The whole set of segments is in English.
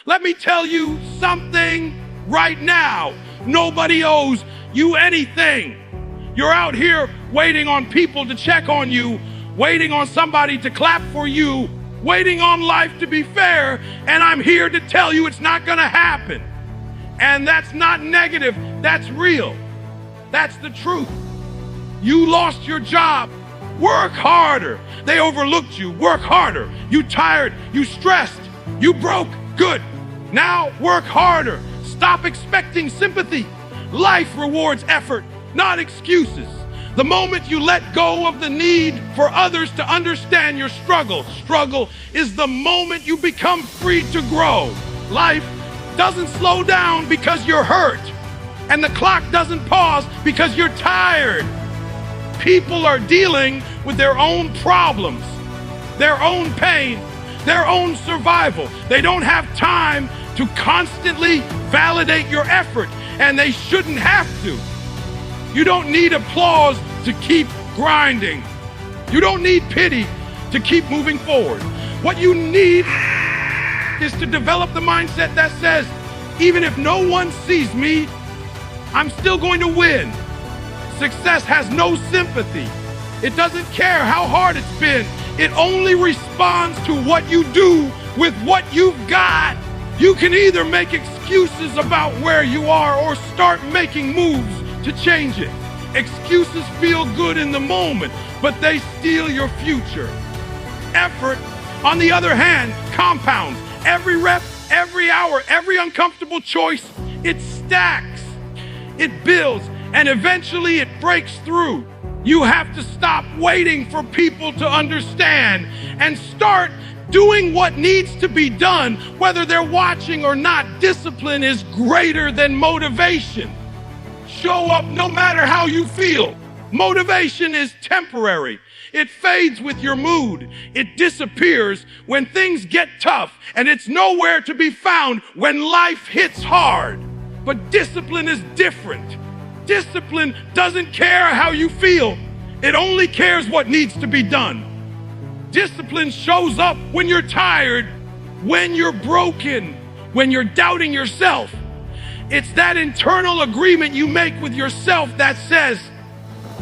Let me tell you something right now. Nobody owes you anything. You're out here waiting on people to check on you, waiting on somebody to clap for you, waiting on life to be fair, and I'm here to tell you it's not gonna happen. And that's not negative, that's real. That's the truth. You lost your job. Work harder. They overlooked you. Work harder. You tired. You stressed. You broke. Good. Now work harder. Stop expecting sympathy. Life rewards effort, not excuses. The moment you let go of the need for others to understand your struggle is the moment you become free to grow. Life doesn't slow down because you're hurt, and the clock doesn't pause because you're tired. People are dealing with their own problems, their own pain, their own survival. They don't have time to constantly validate your effort, and they shouldn't have to. You don't need applause to keep grinding. You don't need pity to keep moving forward. What you need is to develop the mindset that says, even if no one sees me, I'm still going to win. Success has no sympathy. It doesn't care how hard it's been. It only responds to what you do with what you've got. You can either make excuses about where you are or start making moves to change it. Excuses feel good in the moment, but they steal your future. Effort, on the other hand, compounds. Every rep, every hour, every uncomfortable choice, it stacks, it builds, and eventually it breaks through. You have to stop waiting for people to understand and start doing what needs to be done, whether they're watching or not. Discipline is greater than motivation. Show up no matter how you feel. Motivation is temporary. It fades with your mood. It disappears when things get tough, and it's nowhere to be found when life hits hard. But discipline is different. Discipline doesn't care how you feel. It only cares what needs to be done. Discipline shows up when you're tired, when you're broken, when you're doubting yourself. It's that internal agreement you make with yourself that says,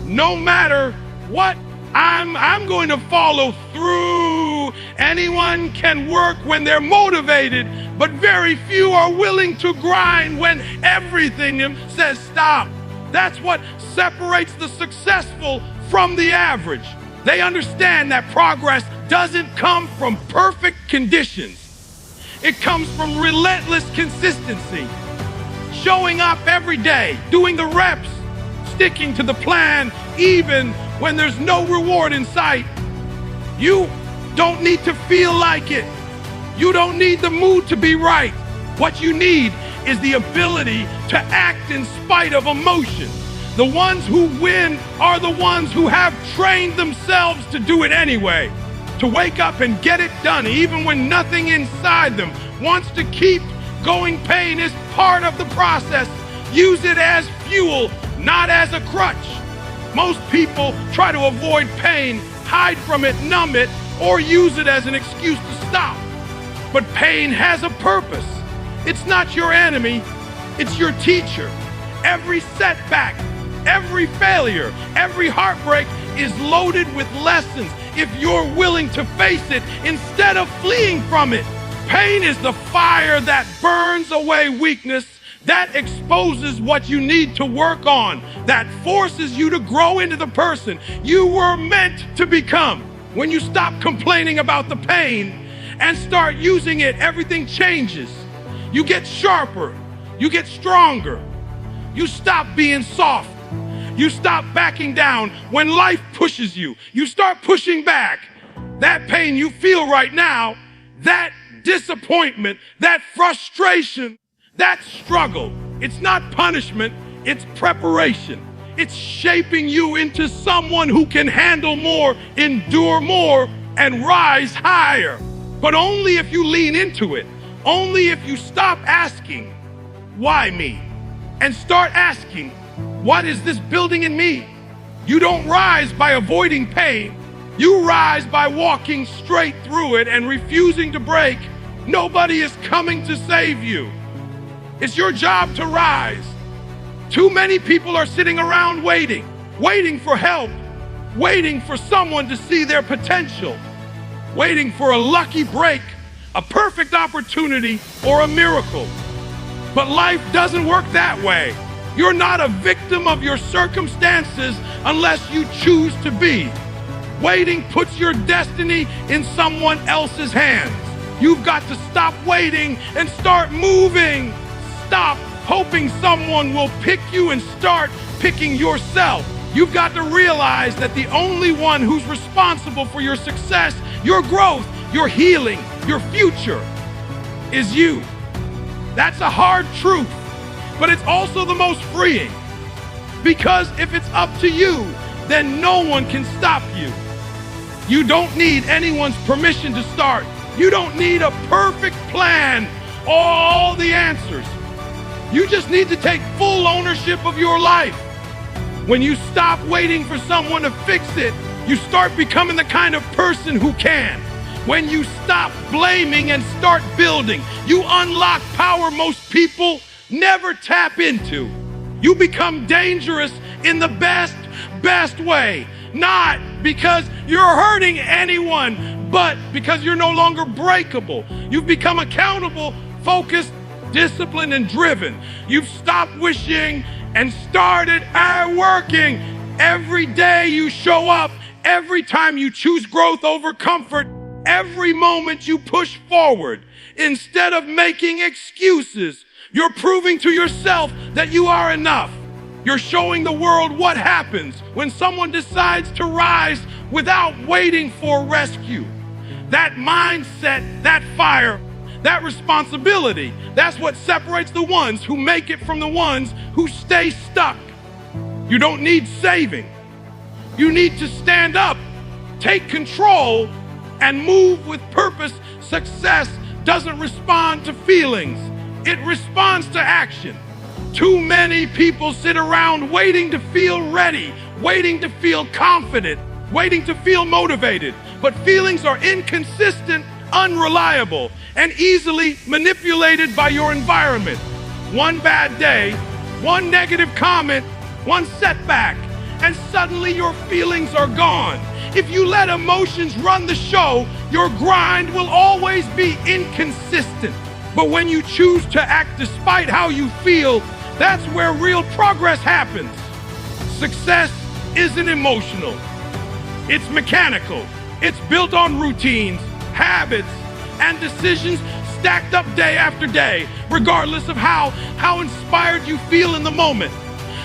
no matter what, I'm going to follow through. Anyone can work when they're motivated, but very few are willing to grind when everything says stop. That's what separates the successful from the average. They understand that progress doesn't come from perfect conditions. It comes from relentless consistency. Showing up every day, doing the reps, sticking to the plan, even when there's no reward in sight. You don't need to feel like it. You don't need the mood to be right. What you need is the ability to act in spite of emotion. The ones who win are the ones who have trained themselves to do it anyway, to wake up and get it done, even when nothing inside them wants to keep going. Pain is part of the process. Use it as fuel, not as a crutch. Most people try to avoid pain, hide from it, numb it, or use it as an excuse to stop. But pain has a purpose. It's not your enemy, it's your teacher. Every setback, every failure, every heartbreak is loaded with lessons if you're willing to face it instead of fleeing from it. Pain is the fire that burns away weakness, that exposes what you need to work on, that forces you to grow into the person you were meant to become. When you stop complaining about the pain and start using it, everything changes. You get sharper, you get stronger. You stop being soft. You stop backing down when life pushes you. You start pushing back. That pain you feel right now, that disappointment, that frustration, that struggle, it's not punishment, it's preparation. It's shaping you into someone who can handle more, endure more, and rise higher. But only if you lean into it. Only if you stop asking, why me? And start asking, what is this building in me? You don't rise by avoiding pain. You rise by walking straight through it and refusing to break Nobody is coming to save you. It's your job to rise. Too many people are sitting around waiting for help, waiting for someone to see their potential, waiting for a lucky break, a perfect opportunity, or a miracle. But life doesn't work that way. You're not a victim of your circumstances unless you choose to be. Waiting puts your destiny in someone else's hands. You've got to stop waiting and start moving. Stop hoping someone will pick you and start picking yourself. You've got to realize that the only one who's responsible for your success, your growth, your healing, your future is you. That's a hard truth, but it's also the most freeing. Because if it's up to you, then no one can stop you. You don't need anyone's permission to start. You don't need a perfect plan, all the answers. You just need to take full ownership of your life. When you stop waiting for someone to fix it, you start becoming the kind of person who can. When you stop blaming and start building, you unlock power most people never tap into. You become dangerous in the best way. Not because you're hurting anyone, but because you're no longer breakable. You've become accountable, focused, disciplined, and driven. You've stopped wishing and started working. Every day you show up, every time you choose growth over comfort, every moment you push forward. Instead of making excuses, you're proving to yourself that you are enough. You're showing the world what happens when someone decides to rise without waiting for rescue. That mindset, that fire, that responsibility, that's what separates the ones who make it from the ones who stay stuck. You don't need saving. You need to stand up, take control, and move with purpose. Success doesn't respond to feelings. It responds to action. Too many people sit around waiting to feel ready, waiting to feel confident, waiting to feel motivated. But feelings are inconsistent, unreliable, and easily manipulated by your environment. One bad day, one negative comment, one setback, and suddenly your feelings are gone. If you let emotions run the show, your grind will always be inconsistent. But when you choose to act despite how you feel, that's where real progress happens. Success isn't emotional. It's mechanical. It's built on routines, habits, and decisions stacked up day after day, regardless of how inspired you feel in the moment.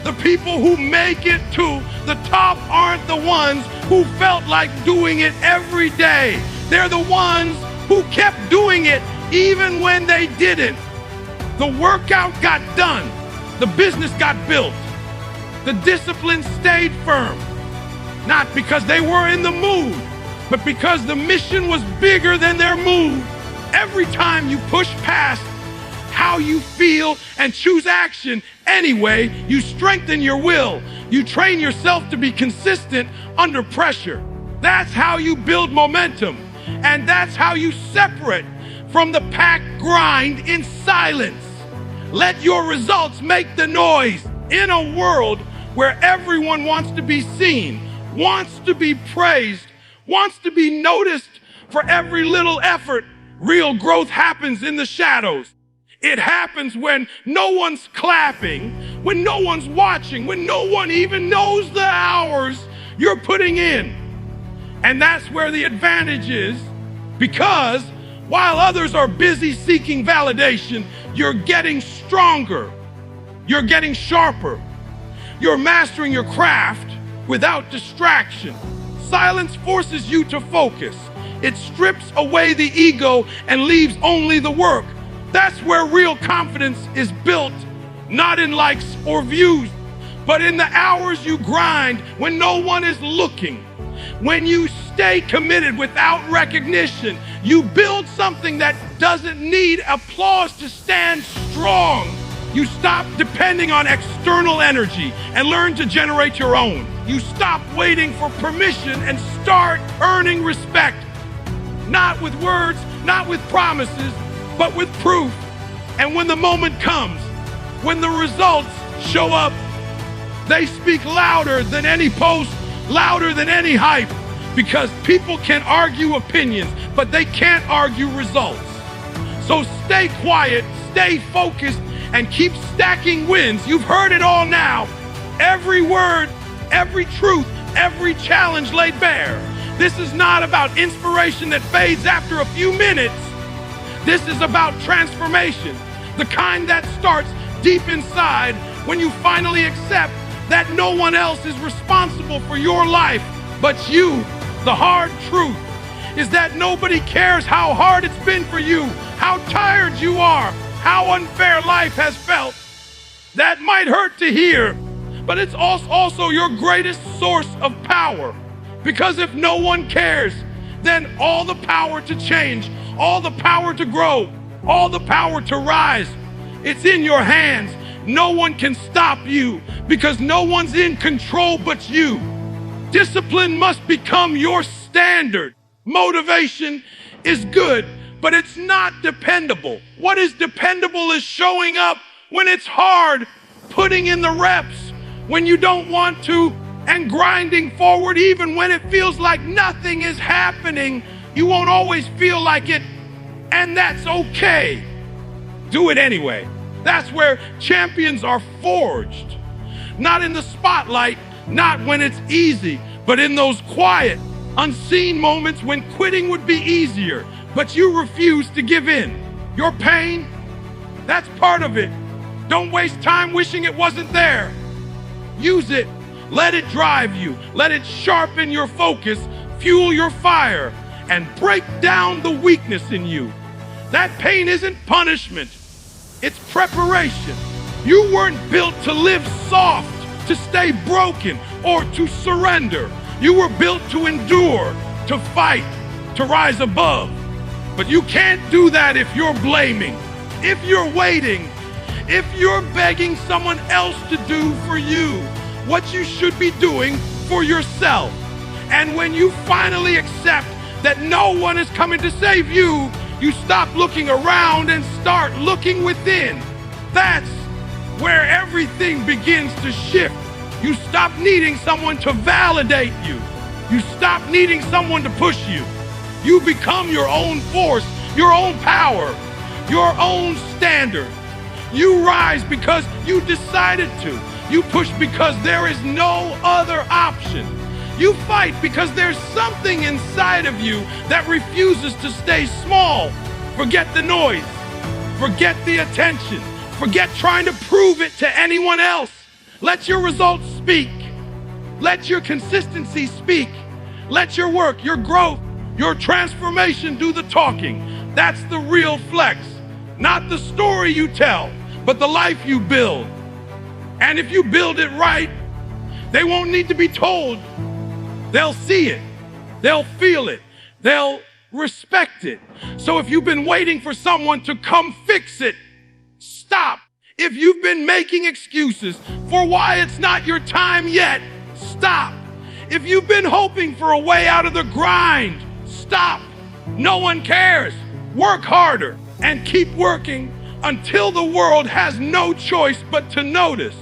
The people who make it to the top aren't the ones who felt like doing it every day. They're the ones who kept doing it even when they didn't. The workout got done. The business got built. The discipline stayed firm. Not because they were in the mood, but because the mission was bigger than their mood. Every time you push past how you feel and choose action anyway, you strengthen your will. You train yourself to be consistent under pressure. That's how you build momentum. And that's how you separate from the pack grind in silence. Let your results make the noise. In a world where everyone wants to be seen, wants to be praised, wants to be noticed for every little effort, real growth happens in the shadows. It happens when no one's clapping, when no one's watching, when no one even knows the hours you're putting in. And that's where the advantage is, because while others are busy seeking validation, you're getting stronger. You're getting sharper. You're mastering your craft without distraction. Silence forces you to focus. It strips away the ego and leaves only the work. That's where real confidence is built, not in likes or views, but in the hours you grind when no one is looking. When you stay committed without recognition, you build something that doesn't need applause to stand strong. You stop depending on external energy and learn to generate your own. You stop waiting for permission and start earning respect. Not with words, not with promises, but with proof. And when the moment comes, when the results show up, they speak louder than any post, louder than any hype, because people can argue opinions, but they can't argue results. So stay quiet, stay focused, and keep stacking wins. You've heard it all now. Every word, every truth, every challenge laid bare. This is not about inspiration that fades after a few minutes. This is about transformation, the kind that starts deep inside when you finally accept that no one else is responsible for your life but you. The hard truth is that nobody cares how hard it's been for you, how tired you are, how unfair life has felt. That might hurt to hear, but it's also your greatest source of power. Because if no one cares, then all the power to change, all the power to grow, all the power to rise, it's in your hands. No one can stop you because no one's in control but you. Discipline must become your standard. Motivation is good, but it's not dependable. What is dependable is showing up when it's hard, putting in the reps when you don't want to, and grinding forward even when it feels like nothing is happening. You won't always feel like it, and that's okay. Do it anyway. That's where champions are forged. Not in the spotlight, not when it's easy, but in those quiet, unseen moments when quitting would be easier, but you refuse to give in. Your pain, that's part of it. Don't waste time wishing it wasn't there. Use it. Let it drive you. Let it sharpen your focus, fuel your fire, and break down the weakness in you. That pain isn't punishment. It's preparation. You weren't built to live soft, to stay broken, or to surrender. You were built to endure, to fight, to rise above. But you can't do that if you're blaming, if you're waiting, if you're begging someone else to do for you what you should be doing for yourself. And when you finally accept that no one is coming to save you, you stop looking around and start looking within. That's where everything begins to shift. You stop needing someone to validate you. You stop needing someone to push you. You become your own force, your own power, your own standard. You rise because you decided to. You push because there is no other option. You fight because there's something inside of you that refuses to stay small. Forget the noise. Forget the attention. Forget trying to prove it to anyone else. Let your results speak. Let your consistency speak. Let your work, your growth, your transformation do the talking. That's the real flex. Not the story you tell, but the life you build. And if you build it right, they won't need to be told. They'll see it. They'll feel it. They'll respect it. So if you've been waiting for someone to come fix it, stop. If you've been making excuses for why it's not your time yet, stop. If you've been hoping for a way out of the grind, stop. No one cares. Work harder and keep working until the world has no choice but to notice.